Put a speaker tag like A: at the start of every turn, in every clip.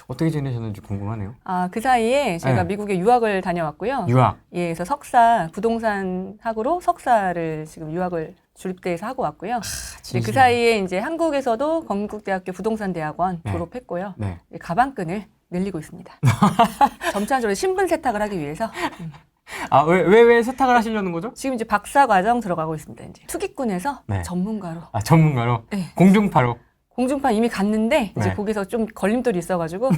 A: 어떻게 지내셨는지 궁금하네요.
B: 그 사이에 제가
A: 네.
B: 미국에 유학을 다녀왔고요.
A: 유학.
B: 예, 그래서 석사, 부동산 학으로 석사를 지금 유학을 주립대에서 하고 왔고요. 네, 그 사이에 이제 한국에서도 건국대학교 부동산대학원
A: 네.
B: 졸업했고요.
A: 네.
B: 가방끈을 늘리고 있습니다. 점차적으로 신분 세탁을 하기 위해서.
A: 왜 세탁을 하시려는 거죠?
B: 지금 이제 박사 과정 들어가고 있습니다. 이제 투기꾼에서
A: 네.
B: 전문가로.
A: 전문가로?
B: 네.
A: 공중파로?
B: 공중파 이미 갔는데 이제
A: 네.
B: 거기서 좀 걸림돌이 있어가지고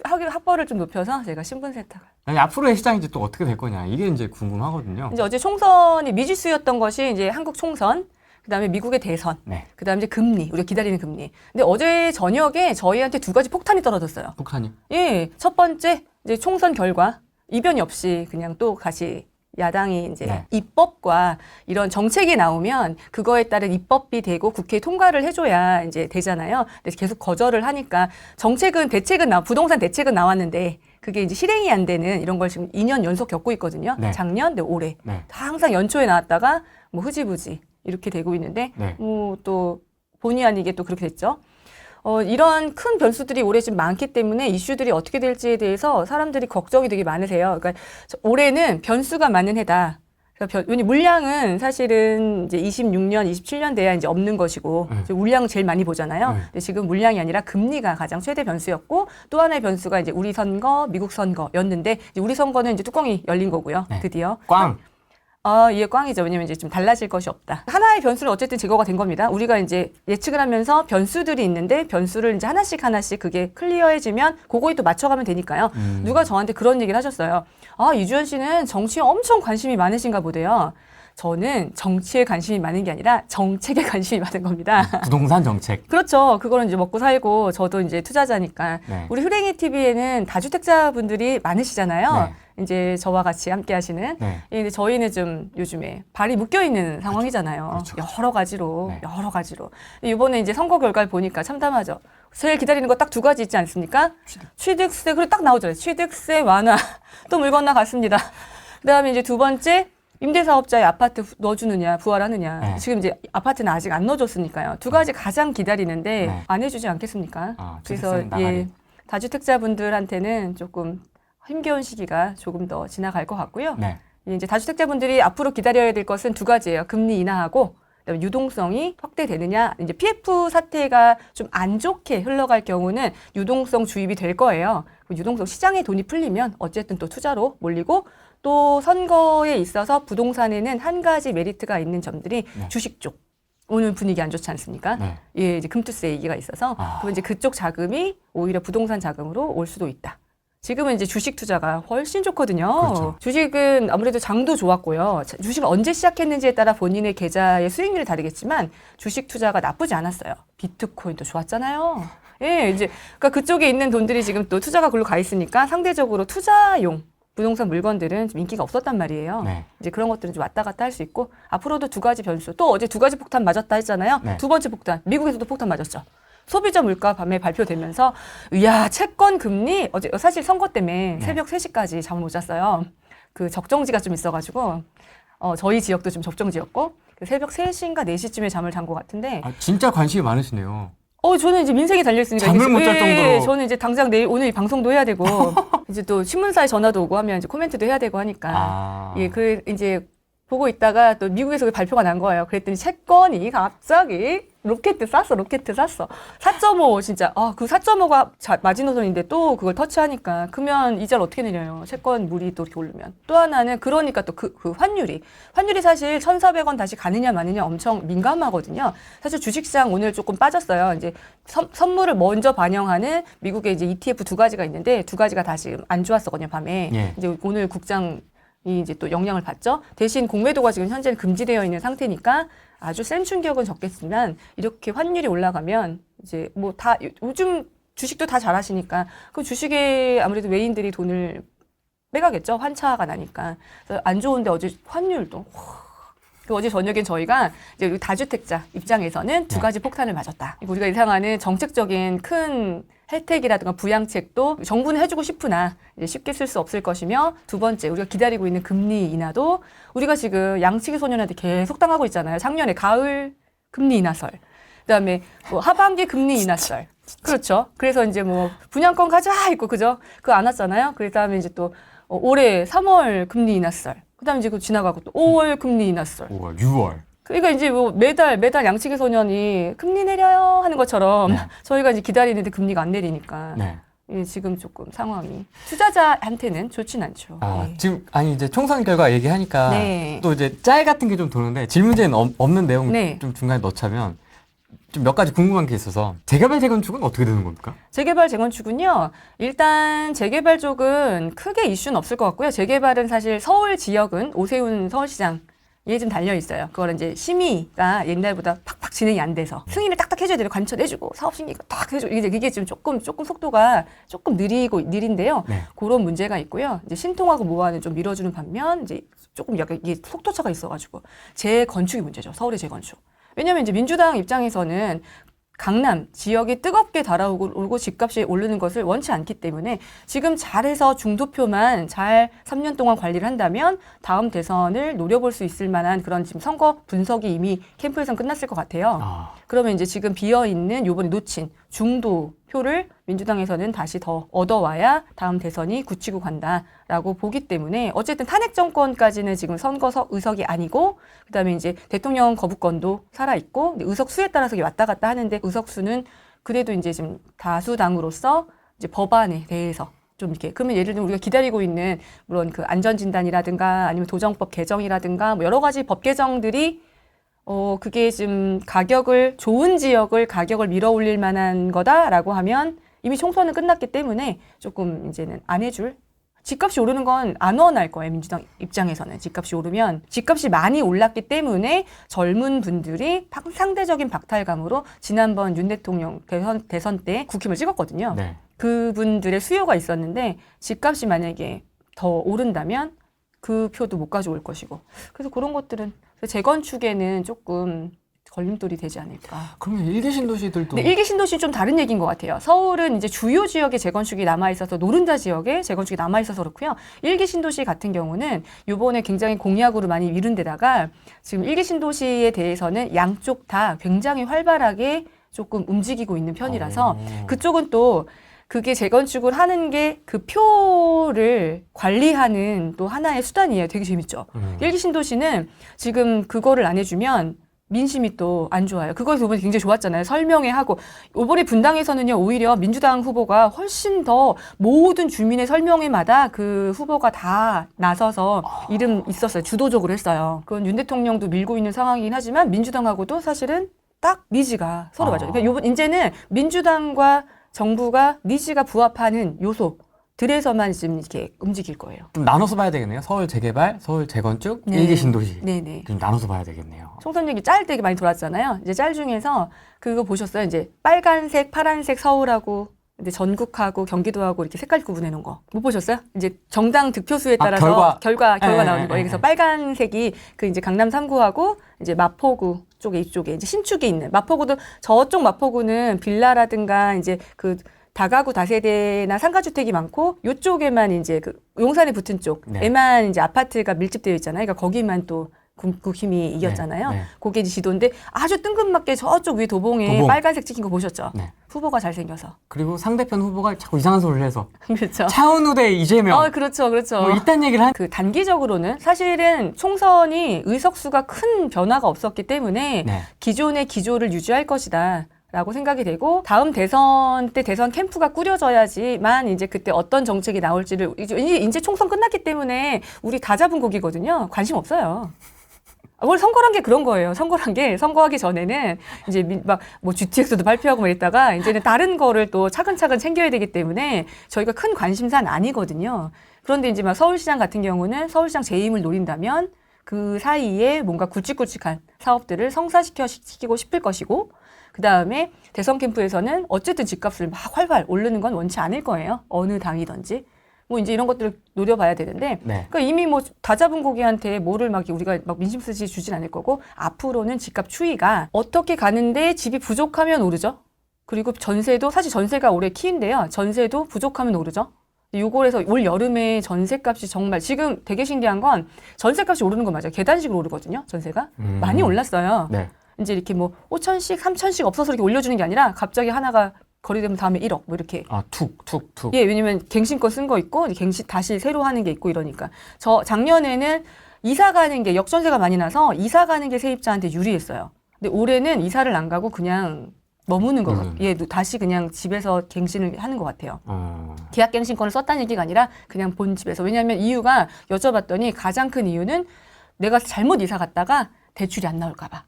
B: 학벌을 좀 높여서 제가 신분 세탁을.
A: 아니, 앞으로의 시장이 이제 또 어떻게 될 거냐 이게 이제 궁금하거든요.
B: 이제 어제 총선이 미지수였던 것이 이제 한국 총선, 그다음에 미국의 대선,
A: 네.
B: 그다음에 이제 금리, 우리가 기다리는 금리. 근데 어제 저녁에 저희한테 두 가지 폭탄이 떨어졌어요.
A: 폭탄이?
B: 예, 첫 번째 이제 총선 결과 이변이 없이 그냥 또 다시 야당이 이제
A: 네.
B: 입법과 이런 정책이 나오면 그거에 따른 입법이 되고 국회에 통과를 해줘야 이제 되잖아요. 근데 계속 거절을 하니까 부동산 대책은 나왔는데 그게 이제 실행이 안 되는 이런 걸 지금 2년 연속 겪고 있거든요.
A: 네.
B: 작년, 올해.
A: 네.
B: 다 항상 연초에 나왔다가 뭐 흐지부지 이렇게 되고 있는데
A: 네.
B: 또 본의 아니게 또 그렇게 됐죠. 이런 큰 변수들이 올해 좀 많기 때문에 이슈들이 어떻게 될지에 대해서 사람들이 걱정이 되게 많으세요. 그러니까 올해는 변수가 많은 해다. 왜냐면 물량은 사실은 이제 26년, 27년 돼야 이제 없는 것이고 물량을 제일 많이 보잖아요. 근데 지금 물량이 아니라 금리가 가장 최대 변수였고 또 하나의 변수가 이제 우리 선거, 미국 선거였는데 이제 우리 선거는 이제 뚜껑이 열린 거고요.
A: 네.
B: 드디어.
A: 꽝!
B: 이게 꽝이죠. 왜냐면 이제 좀 달라질 것이 없다. 하나의 변수는 어쨌든 제거가 된 겁니다. 우리가 이제 예측을 하면서 변수들이 있는데 변수를 이제 하나씩 그게 클리어해지면 그거에 또 맞춰가면 되니까요. 누가 저한테 그런 얘기를 하셨어요. 이주연 씨는 정치에 엄청 관심이 많으신가 보대요. 저는 정치에 관심이 많은 게 아니라 정책에 관심이 많은 겁니다.
A: 부동산 정책.
B: 그렇죠. 그거는 이제 먹고 살고 저도 이제 투자자니까.
A: 네.
B: 우리 흐랭이 TV에는 다주택자분들이 많으시잖아요.
A: 네.
B: 이제 저와 같이 함께 하시는.
A: 네.
B: 근데 저희는 좀 요즘에 발이 묶여 있는 상황이잖아요.
A: 그렇죠.
B: 여러 가지로.
A: 네.
B: 이번에 이제 선거 결과를 보니까 참담하죠. 제일 기다리는 거 딱 두 가지 있지 않습니까? 취득세, 그리고 딱 나오죠. 취득세 완화. 또 물 건너갔습니다. 그 다음에 이제 두 번째, 임대사업자의 아파트 넣어주느냐, 부활하느냐.
A: 네.
B: 지금 이제 아파트는 아직 안 넣어줬으니까요. 두 가지 가장 기다리는데
A: 네.
B: 안 해주지 않겠습니까? 그래서
A: 취득세는 나가리.
B: 다주택자분들한테는 조금 힘겨운 시기가 조금 더 지나갈 것 같고요.
A: 네.
B: 이제 다주택자분들이 앞으로 기다려야 될 것은 두 가지예요. 금리 인하하고 그다음에 유동성이 확대되느냐. 이제 PF 사태가 좀 안 좋게 흘러갈 경우는 유동성 주입이 될 거예요. 유동성 시장에 돈이 풀리면 어쨌든 또 투자로 몰리고 또 선거에 있어서 부동산에는 한 가지 메리트가 있는 점들이
A: 네.
B: 주식 쪽. 오늘 분위기 안 좋지 않습니까?
A: 네.
B: 예, 이제 금투세 얘기가 있어서 그럼 이제 그쪽 자금이 오히려 부동산 자금으로 올 수도 있다. 지금은 이제 주식 투자가 훨씬 좋거든요.
A: 그렇죠.
B: 주식은 아무래도 장도 좋았고요. 주식을 언제 시작했는지에 따라 본인의 계좌의 수익률이 다르겠지만 주식 투자가 나쁘지 않았어요. 비트코인도 좋았잖아요. 예, 이제 그러니까 그쪽에 있는 돈들이 지금 또 투자가 글로 가 있으니까 상대적으로 투자용 부동산 물건들은 좀 인기가 없었단 말이에요.
A: 네.
B: 이제 그런 것들은 좀 왔다 갔다 할 수 있고 앞으로도 두 가지 변수. 또 어제 두 가지 폭탄 맞았다 했잖아요.
A: 네.
B: 두 번째 폭탄. 미국에서도 폭탄 맞았죠. 소비자 물가 밤에 발표되면서 이야 채권 금리 어제 사실 선거 때문에 새벽 3시까지 잠을 못 잤어요. 그 적정지가 좀 있어가지고 저희 지역도 좀 적정지였고 새벽 3시인가 4시쯤에 잠을 잔 것 같은데
A: 진짜 관심이 많으시네요.
B: 저는 이제 민생이 달려있으니까.
A: 잠을 못 잘 정도로.
B: 저는 이제 당장 오늘 이 방송도 해야 되고, 이제 또 신문사에 전화도 오고 하면 이제 코멘트도 해야 되고 하니까. 이제 보고 있다가 또 미국에서 발표가 난 거예요. 그랬더니 채권이 갑자기 로켓 쐈어. 4.5 진짜. 그 4.5가 마지노선인데 또 그걸 터치하니까. 그러면 이자를 어떻게 내려요? 채권 물이 또 이렇게 오르면. 또 하나는 그러니까 또 그 환율이 사실 1,400원 다시 가느냐 마느냐 엄청 민감하거든요. 사실 주식시장 오늘 조금 빠졌어요. 이제 선물을 먼저 반영하는 미국의 이제 ETF 두 가지가 있는데 두 가지가 다 지금 안 좋았었거든요, 밤에.
A: 예.
B: 이제 오늘 국장 이 이제 또 영향을 받죠. 대신 공매도가 지금 현재는 금지되어 있는 상태니까 아주 센 충격은 적겠지만 이렇게 환율이 올라가면 이제 뭐 다 요즘 주식도 다 잘하시니까 그 주식에 아무래도 외인들이 돈을 빼가겠죠. 환차가 나니까. 그래서 안 좋은데 어제 환율도 어제 저녁엔 저희가 이제 다주택자 입장에서는 두 가지 폭탄을 맞았다. 우리가 예상하는 정책적인 큰 혜택이라든가 부양책도 정부는 해주고 싶으나 이제 쉽게 쓸 수 없을 것이며 두 번째 우리가 기다리고 있는 금리 인하도 우리가 지금 양치기 소년한테 계속 당하고 있잖아요. 작년에 가을 금리 인하설. 그다음에 뭐 하반기 금리 인하설. 그렇죠. 그래서 이제 뭐 분양권 가자 있고 그죠? 그거 안 왔잖아요. 그다음에 이제 또 올해 3월 금리 인하설. 그다음에 이제 그 지나가고 또 5월 금리 인하설.
A: 5월, 6월.
B: 그러니까 이제 뭐 매달 양치기 소년이 금리 내려요 하는 것처럼
A: 네.
B: 저희가 이제 기다리는데 금리가 안 내리니까
A: 네.
B: 지금 조금 상황이 투자자한테는 좋진 않죠.
A: 아,
B: 네.
A: 지금 아니 이제 총선 결과 얘기하니까
B: 네.
A: 또 이제 짤 같은 게 좀 도는데 질문제는 없는 내용
B: 네.
A: 좀 중간에 넣자면 좀 몇 가지 궁금한 게 있어서 재개발 재건축은 어떻게 되는 겁니까?
B: 재개발 재건축은요. 일단 재개발 쪽은 크게 이슈는 없을 것 같고요. 재개발은 사실 서울 지역은 오세훈 서울시장 에 좀 달려 있어요. 그걸 이제 심의가 옛날보다 팍팍 진행이 안 돼서 승인을 딱딱 해줘야 돼요. 관철해주고 사업 신기가 딱 해줘. 이제 그게 지금 조금 속도가 조금 느린데요.
A: 네.
B: 그런 문제가 있고요. 이제 신통하고 모아는 좀 밀어주는 반면 이제 조금 약간 이게 속도차가 있어가지고 재건축이 문제죠. 서울의 재건축. 왜냐하면 이제 민주당 입장에서는 강남 지역이 뜨겁게 달아오르고 집값이 오르는 것을 원치 않기 때문에 지금 잘해서 중도표만 잘 3년 동안 관리를 한다면 다음 대선을 노려볼 수 있을 만한 그런 지금 선거 분석이 이미 캠프에선 끝났을 것 같아요. 그러면 이제 지금 비어있는 요번에 놓친 중도 표를 민주당에서는 다시 더 얻어와야 다음 대선이 굳히고 간다라고 보기 때문에 어쨌든 탄핵 정권까지는 지금 선거석 의석이 아니고 그다음에 이제 대통령 거부권도 살아있고 의석 수에 따라서 왔다 갔다 하는데 의석 수는 그래도 이제 지금 다수당으로서 이제 법안에 대해서 좀 이렇게 그러면 예를 들면 우리가 기다리고 있는 물론 그 안전진단이라든가 아니면 도정법 개정이라든가 뭐 여러 가지 법 개정들이 그게 지금 좋은 지역을 가격을 밀어 올릴 만한 거다라고 하면 이미 총선은 끝났기 때문에 조금 이제는 안 해줄. 집값이 오르는 건 안 원할 거예요. 민주당 입장에서는. 집값이 오르면 집값이 많이 올랐기 때문에 젊은 분들이 상대적인 박탈감으로 지난번 윤 대통령 대선 때 국힘을 찍었거든요.
A: 네.
B: 그분들의 수요가 있었는데 집값이 만약에 더 오른다면 그 표도 못 가져올 것이고. 그래서 그런 것들은 재건축에는 조금 걸림돌이 되지 않을까.
A: 그러면 일개 신도시들도
B: 근데 일개 신도시는 좀 다른 얘기인 것 같아요. 서울은 이제 주요 지역에 재건축이 남아있어서 노른자 지역에 재건축이 남아있어서 그렇고요. 일개 신도시 같은 경우는 이번에 굉장히 공약으로 많이 미룬 데다가 지금 일개 신도시에 대해서는 양쪽 다 굉장히 활발하게 조금 움직이고 있는 편이라서 그쪽은 또 그게 재건축을 하는 게 그 표를 관리하는 또 하나의 수단이에요. 되게 재밌죠. 일기 신도시는 지금 그거를 안 해주면 민심이 또 안 좋아요. 그거에서 이번에 굉장히 좋았잖아요. 설명회 하고. 이번에 분당에서는요, 오히려 민주당 후보가 훨씬 더 모든 주민의 설명회마다 그 후보가 다 나서서 이름 있었어요. 주도적으로 했어요. 그건 윤 대통령도 밀고 있는 상황이긴 하지만 민주당하고도 사실은 딱 니즈가 서로 맞아요. 그러니까 이제는 민주당과 정부가 니즈가 부합하는 요소들에서만 지금 이렇게 움직일 거예요.
A: 좀 나눠서 봐야 되겠네요. 서울 재개발, 서울 재건축,
B: 네.
A: 일개 신도시.
B: 네네.
A: 좀 나눠서 봐야 되겠네요.
B: 총선 얘기 짤 되게 많이 돌았잖아요. 이제 짤 중에서 그거 보셨어요? 이제 빨간색, 파란색 서울하고 이제 전국하고 경기도하고 이렇게 색깔 구분해 놓은 거. 못 보셨어요? 이제 정당 득표수에 따라서 결과 나오는 거예요. 그래서 빨간색이 그 이제 강남 3구하고 이제 마포구 이쪽에 이제 신축에 있는 마포구도 저쪽 마포구는 빌라라든가 이제 그 다가구 다세대나 상가주택이 많고 요쪽에만 이제 그 용산에 붙은 쪽에만 이제 아파트가 밀집되어 있잖아요. 그러니까 거기만 또 국힘이 이겼잖아요.
A: 네.
B: 그게 이제 지도인데 아주 뜬금맞게 저쪽 위에 도봉에 빨간색 찍힌 거 보셨죠?
A: 네.
B: 후보가 잘생겨서.
A: 그리고 상대편 후보가 자꾸 이상한 소리를 해서
B: 그렇죠.
A: 차은우 대 이재명.
B: 그렇죠.
A: 뭐 이딴 얘기를 한.
B: 그 단기적으로는 사실은 총선이 의석수가 큰 변화가 없었기 때문에
A: 네.
B: 기존의 기조를 유지할 것이다. 라고 생각이 되고 다음 대선 때 대선 캠프가 꾸려져야지만 이제 그때 어떤 정책이 나올지를 이제 총선 끝났기 때문에 우리 다 잡은 곡이거든요. 관심 없어요. 원래 선거란 게 그런 거예요. 선거란 게 선거하기 전에는 이제 막 뭐 GTX도 발표하고 막 이랬다가 이제는 다른 거를 또 차근차근 챙겨야 되기 때문에 저희가 큰 관심사는 아니거든요. 그런데 이제 막 서울시장 같은 경우는 서울시장 재임을 노린다면 그 사이에 뭔가 굵직굵직한 사업들을 성사시키고 싶을 것이고 그 다음에 대선 캠프에서는 어쨌든 집값을 막 활발 오르는 건 원치 않을 거예요. 어느 당이든지. 뭐 이제 이런 것들을 노려봐야 되는데,
A: 네.
B: 그러니까 이미 뭐 다 잡은 고기한테 뭐를 막 우리가 막 민심 쓰지 주진 않을 거고, 앞으로는 집값 추이가 어떻게 가는데 집이 부족하면 오르죠. 그리고 전세도, 사실 전세가 올해 키인데요. 전세도 부족하면 오르죠. 요걸해서 올 여름에 전세값이 정말 지금 되게 신기한 건 전세값이 오르는 건 맞아요. 계단식으로 오르거든요. 전세가 많이 올랐어요.
A: 네.
B: 이제 이렇게 뭐 5천씩, 3천씩 없어서 이렇게 올려주는 게 아니라 갑자기 하나가 거래되면 다음에 1억 뭐 이렇게.
A: 툭.
B: 예, 왜냐면 갱신권 쓴 거 있고 갱신 다시 새로 하는 게 있고 이러니까. 저 작년에는 이사 가는 게 역전세가 많이 나서 이사 가는 게 세입자한테 유리했어요. 근데 올해는 이사를 안 가고 그냥 머무는 거 같아요. 예, 다시 그냥 집에서 갱신을 하는 것 같아요. 계약 갱신권을 썼다는 얘기가 아니라 그냥 본 집에서. 왜냐하면 이유가 여쭤봤더니 가장 큰 이유는 내가 잘못 이사 갔다가 대출이 안 나올까 봐.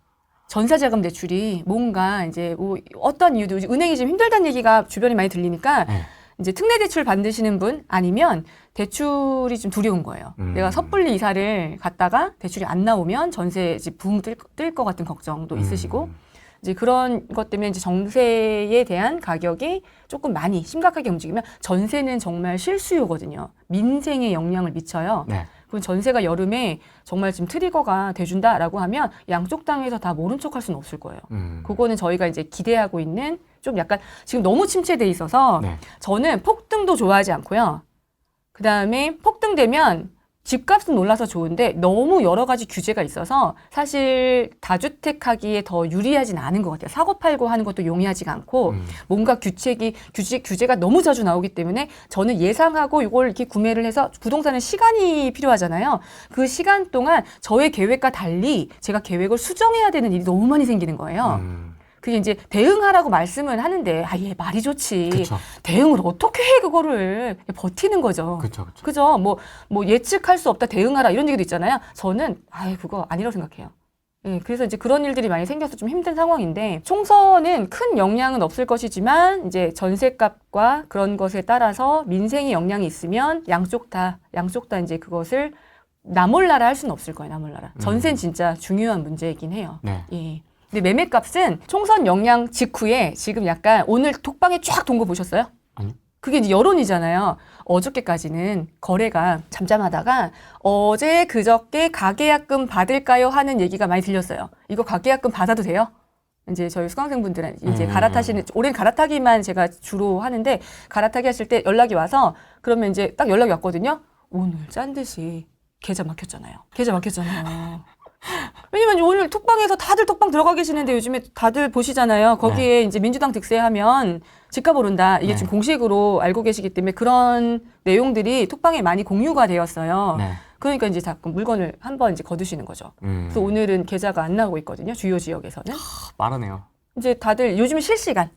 B: 전세자금 대출이 뭔가 이제 뭐 어떤 이유도 은행이 지금 힘들다는 얘기가 주변에 많이 들리니까 이제 특례 대출 받으시는 분 아니면 대출이 좀 두려운 거예요. 내가 섣불리 이사를 갔다가 대출이 안 나오면 전세 집 붕 뜰 것 같은 걱정도 있으시고 이제 그런 것 때문에 이제 전세에 대한 가격이 조금 많이 심각하게 움직이면 전세는 정말 실수요거든요. 민생에 영향을 미쳐요. 네. 그럼 전세가 여름에 정말 지금 트리거가 돼준다라고 하면 양쪽 당에서 다 모른 척 할 수는 없을 거예요. 그거는 저희가 이제 기대하고 있는 좀 약간 지금 너무 침체돼 있어서 네. 저는 폭등도 좋아하지 않고요. 그 다음에 폭등되면 집값은 올라서 좋은데 너무 여러 가지 규제가 있어서 사실 다주택하기에 더 유리하진 않은 것 같아요. 사고 팔고 하는 것도 용이하지가 않고 뭔가 규제가 너무 자주 나오기 때문에 저는 예상하고 이걸 이렇게 구매를 해서 부동산은 시간이 필요하잖아요. 그 시간 동안 저의 계획과 달리 제가 계획을 수정해야 되는 일이 너무 많이 생기는 거예요. 그게 이제 대응하라고 말씀은 하는데 예 말이 좋지. 그쵸. 대응을 어떻게 해 그거를 버티는 거죠. 그죠? 뭐 예측할 수 없다 대응하라 이런 얘기도 있잖아요. 저는 그거 아니라고 생각해요. 예, 그래서 이제 그런 일들이 많이 생겨서 좀 힘든 상황인데 총선은 큰 영향은 없을 것이지만 이제 전세값과 그런 것에 따라서 민생에 영향이 있으면 양쪽 다 이제 그것을 나몰라라 할 수는 없을 거예요. 나몰라라. 전세는 진짜 중요한 문제이긴 해요. 네. 예. 근데 매매값은 총선 영향 직후에 지금 약간 오늘 톡방에 쫙 돈 거 보셨어요?
A: 아니요.
B: 그게 이제 여론이잖아요. 어저께까지는 거래가 잠잠하다가 어제 그저께 가계약금 받을까요 하는 얘기가 많이 들렸어요. 이거 가계약금 받아도 돼요? 이제 저희 수강생분들은 이제 갈아타시는 올해는 갈아타기만 제가 주로 하는데 갈아타기 하실 때 연락이 와서 그러면 이제 딱 연락이 왔거든요. 오늘 짠 듯이 계좌 막혔잖아요. 왜냐면 오늘 톡방에서 다들 톡방 들어가 계시는데 요즘에 다들 보시잖아요. 거기에 네. 이제 민주당 득세하면 집값 오른다. 이게 네. 지금 공식으로 알고 계시기 때문에 그런 내용들이 톡방에 많이 공유가 되었어요. 네. 그러니까 이제 자꾸 물건을 한번 이제 거두시는 거죠. 그래서 오늘은 계좌가 안 나오고 있거든요. 주요 지역에서는.
A: 빠르네요.
B: 이제 다들 요즘은 실시간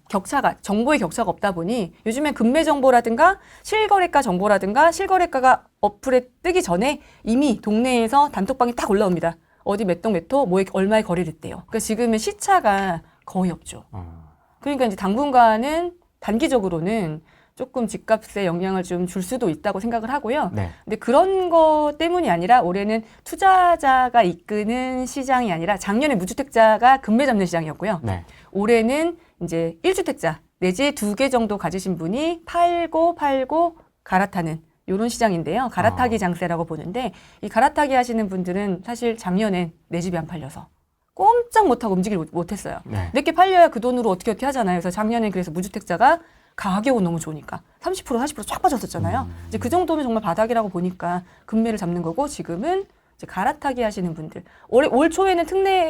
B: 정보의 격차가 없다 보니 요즘엔 금매 정보라든가 실거래가 정보라든가 실거래가가 어플에 뜨기 전에 이미 동네에서 단톡방이 딱 올라옵니다. 어디 몇 동 몇 호, 얼마에 거래를 했대요. 그러니까 지금은 시차가 거의 없죠. 그러니까 이제 당분간은 단기적으로는 조금 집값에 영향을 좀 줄 수도 있다고 생각을 하고요. 네. 근데 그런 거 때문이 아니라 올해는 투자자가 이끄는 시장이 아니라 작년에 무주택자가 금매 잡는 시장이었고요. 네. 올해는 이제 1주택자 내지 2개 정도 가지신 분이 팔고 갈아타는 요런 시장인데요. 갈아타기 장세라고 보는데 이 갈아타기 하시는 분들은 사실 작년엔 내 집이 안 팔려서 꼼짝 못하고 움직이지 못했어요. 네. 내게 팔려야 그 돈으로 어떻게 하잖아요. 그래서 작년엔 그래서 무주택자가 가격은 너무 좋으니까 30% 40% 쫙 빠졌었잖아요. 이제 그 정도면 정말 바닥이라고 보니까 금매를 잡는 거고 지금은 이제 갈아타기 하시는 분들. 올 초에는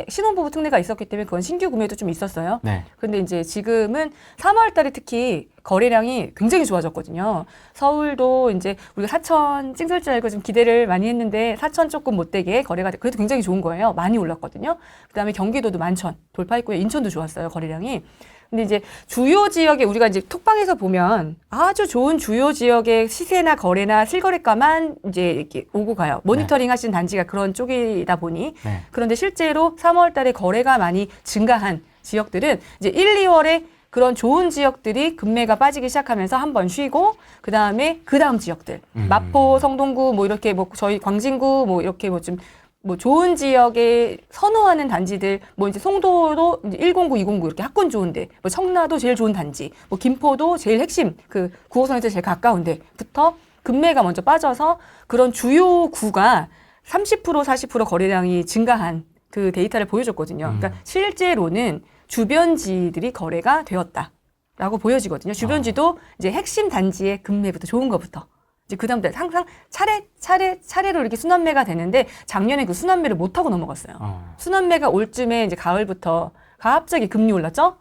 B: 신혼부부 특례가 있었기 때문에 그건 신규 구매도 좀 있었어요. 네. 근데 이제 지금은 3월 달에 특히 거래량이 굉장히 좋아졌거든요. 서울도 이제 우리가 4천 찍을 줄 알고 좀 기대를 많이 했는데 4천 조금 못되게 거래가 그래도 굉장히 좋은 거예요. 많이 올랐거든요. 그다음에 경기도도 10,000 돌파했고요. 인천도 좋았어요. 거래량이. 근데 이제 주요 지역에 우리가 이제 톡방에서 보면 아주 좋은 주요 지역의 시세나 거래나 실거래가만 이제 이렇게 오고 가요. 모니터링 하시는 단지가 그런 쪽이다 보니. 네. 그런데 실제로 3월 달에 거래가 많이 증가한 지역들은 이제 1, 2월에 그런 좋은 지역들이 금매가 빠지기 시작하면서 한번 쉬고 그 다음 지역들 마포, 성동구 뭐 이렇게 뭐 저희 광진구 뭐 이렇게 뭐 좋은 지역에 선호하는 단지들, 뭐 이제 송도도 이제 109, 209 이렇게 학군 좋은데, 뭐 청라도 제일 좋은 단지, 뭐 김포도 제일 핵심, 그 9호선에서 제일 가까운 데부터 금매가 먼저 빠져서 그런 주요 구가 30% 40% 거래량이 증가한 그 데이터를 보여줬거든요. 그러니까 실제로는 주변지들이 거래가 되었다라고 보여지거든요. 주변지도 이제 핵심 단지의 금매부터 좋은 것부터. 이제 그다음부터 항상 차례로 이렇게 순환매가 되는데 작년에 그 순환매를 못 하고 넘어갔어요. 순환매가 올 쯤에 이제 가을부터 갑자기 금리 올랐죠?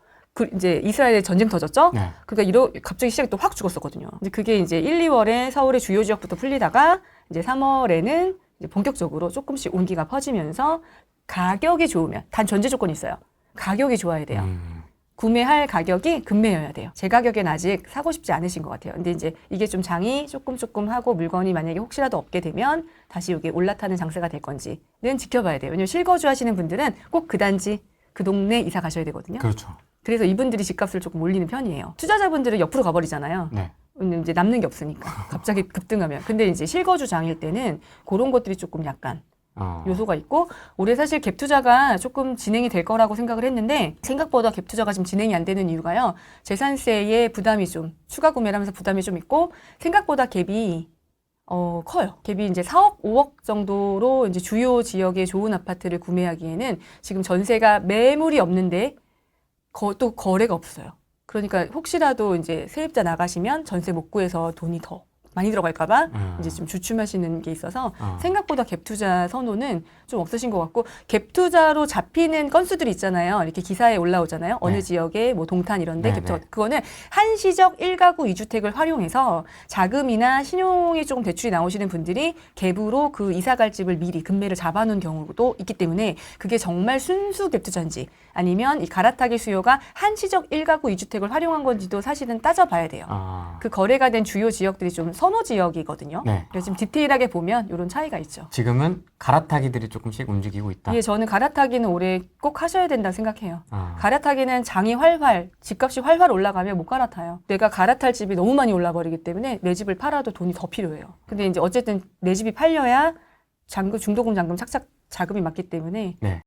B: 이제 이스라엘 전쟁 터졌죠?
A: 네.
B: 그러니까 갑자기 시장이 또 확 죽었었거든요. 이제 그게 이제 1, 2월에 서울의 주요 지역부터 풀리다가 이제 3월에는 이제 본격적으로 조금씩 온기가 퍼지면서 가격이 좋으면 단 전제 조건이 있어요. 가격이 좋아야 돼요. 구매할 가격이 금매여야 돼요. 제 가격엔 아직 사고 싶지 않으신 것 같아요. 근데 이제 이게 좀 장이 조금 하고 물건이 만약에 혹시라도 없게 되면 다시 이게 올라타는 장세가 될 건지는 지켜봐야 돼요. 왜냐면 실거주 하시는 분들은 꼭 그 단지, 그 동네 이사 가셔야 되거든요.
A: 그렇죠.
B: 그래서 이분들이 집값을 조금 올리는 편이에요. 투자자분들은 옆으로 가버리잖아요.
A: 네.
B: 이제 남는 게 없으니까. 갑자기 급등하면. 근데 이제 실거주장일 때는 그런 것들이 조금 약간 요소가 있고, 올해 사실 갭 투자가 조금 진행이 될 거라고 생각을 했는데, 생각보다 갭 투자가 지금 진행이 안 되는 이유가요. 재산세에 부담이 좀, 추가 구매를 하면서 부담이 좀 있고, 생각보다 갭이 커요. 갭이 이제 4억, 5억 정도로 이제 주요 지역의 좋은 아파트를 구매하기에는 지금 전세가 매물이 없는데, 또 거래가 없어요. 그러니까 혹시라도 이제 세입자 나가시면 전세 못 구해서 돈이 더 많이 들어갈까봐 이제 좀 주춤하시는 게 있어서 생각보다 갭 투자 선호는 좀 없으신 것 같고, 갭 투자로 잡히는 건수들이 있잖아요. 이렇게 기사에 올라오잖아요. 어느
A: 네.
B: 지역에 뭐 동탄 이런데
A: 네,
B: 갭 투자.
A: 네.
B: 그거는 한시적 1가구 2주택을 활용해서 자금이나 신용이 조금 대출이 나오시는 분들이 갭으로 그 이사 갈 집을 미리 금매를 잡아놓은 경우도 있기 때문에 그게 정말 순수 갭 투자인지 아니면 이 갈아타기 수요가 한시적 1가구 2주택을 활용한 건지도 사실은 따져봐야 돼요. 그 거래가 된 주요 지역들이 좀 선호 지역이거든요.
A: 네.
B: 그래서 지금 디테일하게 보면 이런 차이가 있죠.
A: 지금은 갈아타기들이 조금씩 움직이고 있다.
B: 예, 저는 갈아타기는 올해 꼭 하셔야 된다 생각해요. 갈아타기는 장이 활활, 집값이 활활 올라가면 못 갈아타요. 내가 갈아탈 집이 너무 많이 올라버리기 때문에 내 집을 팔아도 돈이 더 필요해요. 근데 이제 어쨌든 내 집이 팔려야 중도금 잔금 착착 자금이 맞기 때문에
A: 네.